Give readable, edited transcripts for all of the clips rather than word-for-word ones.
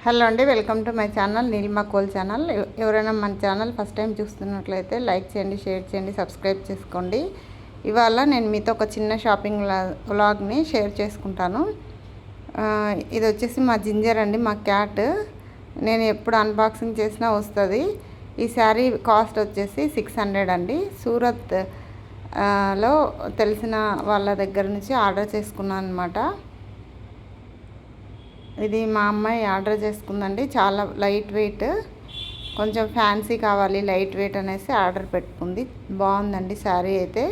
Hello అండి, welcome to my channel Neelima coal channel. ఎవరైనా మన ఛానల్ ఫస్ట్ టైం చూస్తున్నట్లయితే లైక్ చేయండి, షేర్ చేయండి, సబ్స్క్రైబ్ చేసుకోండి. ఇవాళ నేను మీతో ఒక చిన్న షాపింగ్ వ్లాగ్ని షేర్ చేసుకుంటాను. ఇది వచ్చేసి మా జింజర్ అండి, మా క్యాట్. నేను ఎప్పుడు అన్బాక్సింగ్ చేసినా వస్తుంది. ఈ శారీ కాస్ట్ వచ్చేసి 600 అండి. సూరత్ లో తెలిసిన వాళ్ళ దగ్గర నుంచి ఆర్డర్ చేసుకున్నాను అనమాట. ఇది మా అమ్మాయి ఆర్డర్ చేసుకుందండి. చాలా లైట్ వెయిట్, కొంచెం ఫ్యాన్సీ కావాలి లైట్ వెయిట్ అనేసి ఆర్డర్ పెట్టుకుంది. బాగుందండి శారీ అయితే.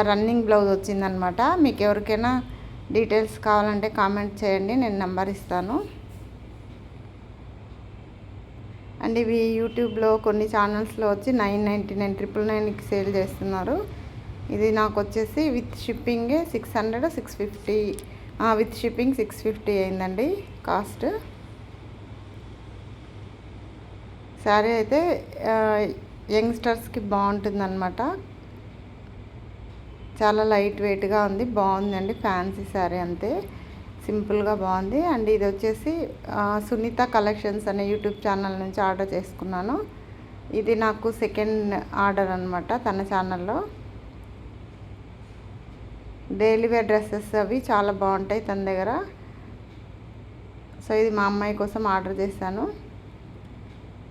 రన్నింగ్ బ్లౌజ్ వచ్చిందనమాట. మీకు ఎవరికైనా డీటెయిల్స్ కావాలంటే కామెంట్ చేయండి, నేను నెంబర్ ఇస్తాను. అండ్ ఇవి యూట్యూబ్లో కొన్ని ఛానల్స్లో వచ్చి 999 999కి సేల్ చేస్తున్నారు. ఇది నాకు వచ్చేసి విత్ షిప్పింగే 600 650, విత్ షిప్పింగ్ 650 అయిందండి కాస్ట్. శారీ అయితే యంగ్స్టర్స్కి బాగుంటుందన్నమాట. చాలా లైట్ వెయిట్గా ఉంది, బాగుందండి. ఫ్యాన్సీ శారీ అంతే, సింపుల్గా బాగుంది. అండ్ ఇది వచ్చేసి సునీత కలెక్షన్స్ అనే యూట్యూబ్ ఛానల్ నుంచి ఆర్డర్ చేసుకున్నాను. ఇది నాకు సెకండ్ ఆర్డర్ అనమాట తన ఛానల్లో. డైలీ వేర్ డ్రెస్సెస్ అవి చాలా బాగుంటాయి తన దగ్గర. సో ఇది మా అమ్మాయి కోసం ఆర్డర్ చేశాను.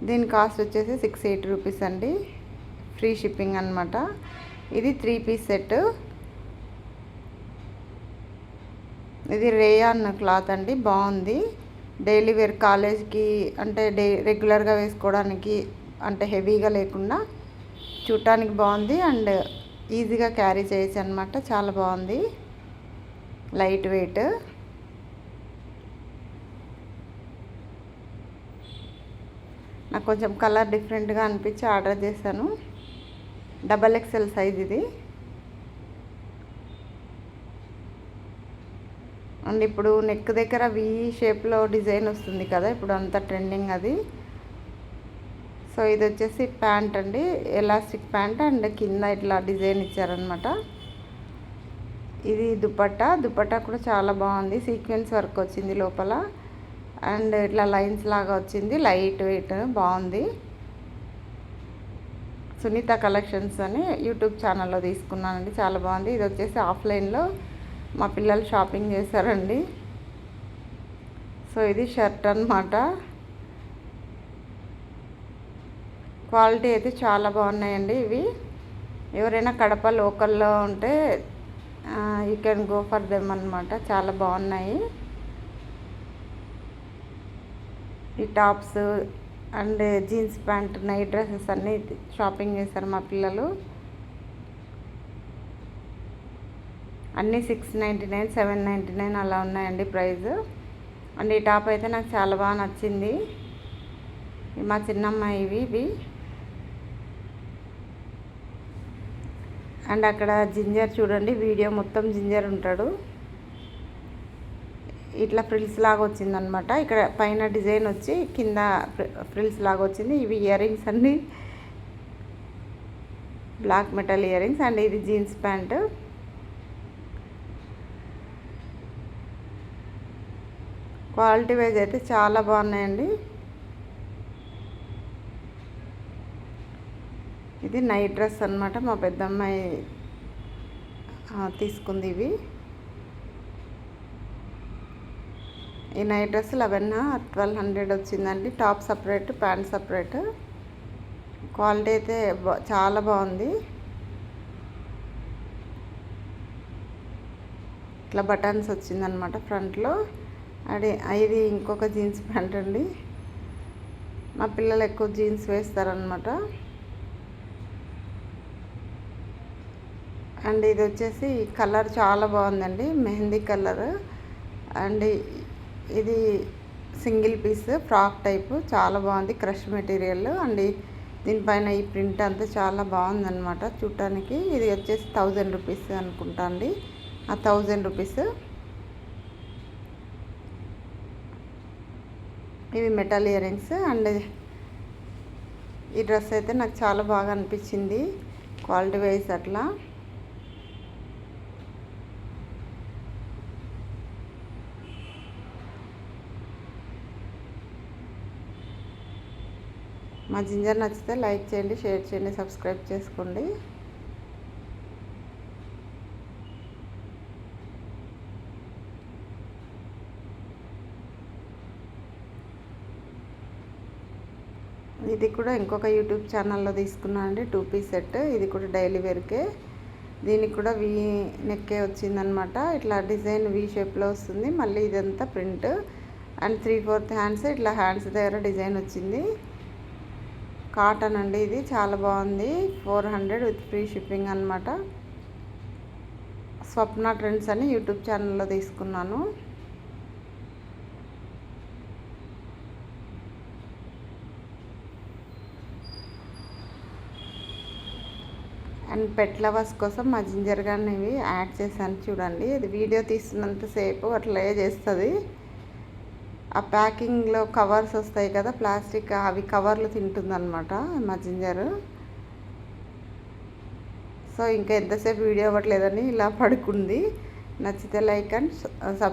దీని కాస్ట్ వచ్చేసి 680 రూపీస్ అండి, ఫ్రీ షిప్పింగ్ అనమాట. ఇది 3 పీస్ సెట్. ఇది రేయాన్ క్లాత్ అండి, బాగుంది. డైలీ వేర్ కాలేజ్కి అంటే రెగ్యులర్గా వేసుకోవడానికి, అంటే హెవీగా లేకుండా చూడటానికి బాగుంది. అండ్ ఈజీగా క్యారీ చేయొచ్చు అనమాట. చాలా బాగుంది, లైట్ వెయిట్. నాకు కొంచెం కలర్ డిఫరెంట్గా అనిపించి ఆర్డర్ చేశాను. XXL సైజ్ ఇది. అండ్ ఇప్పుడు నెక్ దగ్గర వి షేప్లో డిజైన్ వస్తుంది కదా, ఇప్పుడు అంతా ట్రెండింగ్ అది. సో ఇది వచ్చేసి ప్యాంట్ అండి, ఎలాస్టిక్ ప్యాంట్. అండ్ కింద ఇట్లా డిజైన్ ఇచ్చారనమాట. ఇది దుపట్టా కూడా చాలా బాగుంది. సీక్వెన్స్ వర్క్ వచ్చింది లోపల, అండ్ ఇట్లా లైన్స్ లాగా వచ్చింది. లైట్ వెయిట్, బాగుంది. సునీత కలెక్షన్స్ అని యూట్యూబ్ ఛానల్లో తీసుకున్నానండి, చాలా బాగుంది. ఇది వచ్చేసి ఆఫ్లైన్లో మా పిల్లలు షాపింగ్ చేశారండి. సో ఇది షర్ట్ అన్నమాట. క్వాలిటీ అయితే చాలా బాగున్నాయండి ఇవి. ఎవరైనా కడప లోకల్లో ఉంటే you can go for them అనమాట. చాలా బాగున్నాయి ఈ tops. And jeans pant, night dresses అన్నీ షాపింగ్ చేశారు మా పిల్లలు. అన్నీ 699 799 అలా ఉన్నాయండి ప్రైస్. అండ్ ఈ టాప్ అయితే నాకు చాలా బాగా నచ్చింది. మా చిన్నమ్మాయి ఇవి. అండ్ అక్కడ జింజర్ చూడండి, వీడియో మొత్తం జింజర్ ఉంటాడు. ఇట్లా ఫ్రిల్స్ లాగా వచ్చిందనమాట. ఇక్కడ పైన డిజైన్ వచ్చి కింద ఫ్రిల్స్ లాగా వచ్చింది. ఇవి ఇయర్ రింగ్స్ అన్నీ black metal earrings. And ఇది జీన్స్ ప్యాంట్. క్వాలిటీ వైజ్ అయితే చాలా బాగున్నాయండి. ఇది నైట్ డ్రెస్ అనమాట, మా పెద్దమ్మాయి తీసుకుంది ఇవి. ఈ నైట్ డ్రెస్ 1200 వచ్చిందండి. Top separate, pant separate. Quality అయితే చాలా బాగుంది. ఇట్లా బటన్స్ వచ్చిందనమాట ఫ్రంట్లో. ఇది ఇంకొక జీన్స్ ప్యాంట్ అండి. మా పిల్లలు ఎక్కువ జీన్స్ వేస్తారనమాట. అండ్ ఇది వచ్చేసి కలర్ చాలా బాగుందండి, మెహందీ కలర్. అండ్ ఇది సింగిల్ పీస్ ఫ్రాక్ టైపు, చాలా బాగుంది. Crush material. అండ్ దీనిపైన ఈ ప్రింట్ అంతా చాలా బాగుందన్నమాట చూడటానికి. ఇది వచ్చేసి 1000 రూపీస్ అనుకుంటా అండి, 1000 రూపీస్. ఇవి మెటల్ ఇయర్ రింగ్స్. అండ్ ఈ డ్రెస్ అయితే నాకు చాలా బాగా అనిపించింది క్వాలిటీ వైజ్ అట్లా. మా జింజర్ నచ్చితే లైక్ చేయండి, షేర్ చేయండి, సబ్స్క్రైబ్ చేసుకోండి. ఇది కూడా ఇంకొక యూట్యూబ్ ఛానల్లో తీసుకున్నాను అండి, 2 పీస్ సెట్. ఇది కూడా డైలీ వేర్కే. దీనికి కూడా వీ నెక్కే వచ్చిందనమాట. ఇట్లా డిజైన్ వీ షేప్లో వస్తుంది. మళ్ళీ ఇదంతా ప్రింట్ అండ్ 3/4 హ్యాండ్స్, ఇట్లా హ్యాండ్స్ దగ్గర డిజైన్ వచ్చింది. కాటన్ అండి, ఇది చాలా బాగుంది. 400 విత్ ఫ్రీ షిప్పింగ్ అనమాట. స్వప్న ట్రెండ్స్ అని యూట్యూబ్ ఛానల్లో తీసుకున్నాను. అండ్ పెట్ లవర్స్ కోసం మా జింజర్ గారిని ఇవి యాడ్ చేశాను చూడండి. ఇది వీడియో తీస్తున్నంతసేపు అట్లే చేస్తుంది. ఆ ప్యాకింగ్లో కవర్స్ వస్తాయి కదా ప్లాస్టిక్, అవి కవర్లు తింటుందన్నమాట మా జింజర్. సో ఇంకా ఎంతసేపు వీడియో అవ్వట్లేదని ఇలా పడుకుంది. నచ్చితే లైక్ అండ్ సబ్స్క్రైబ్.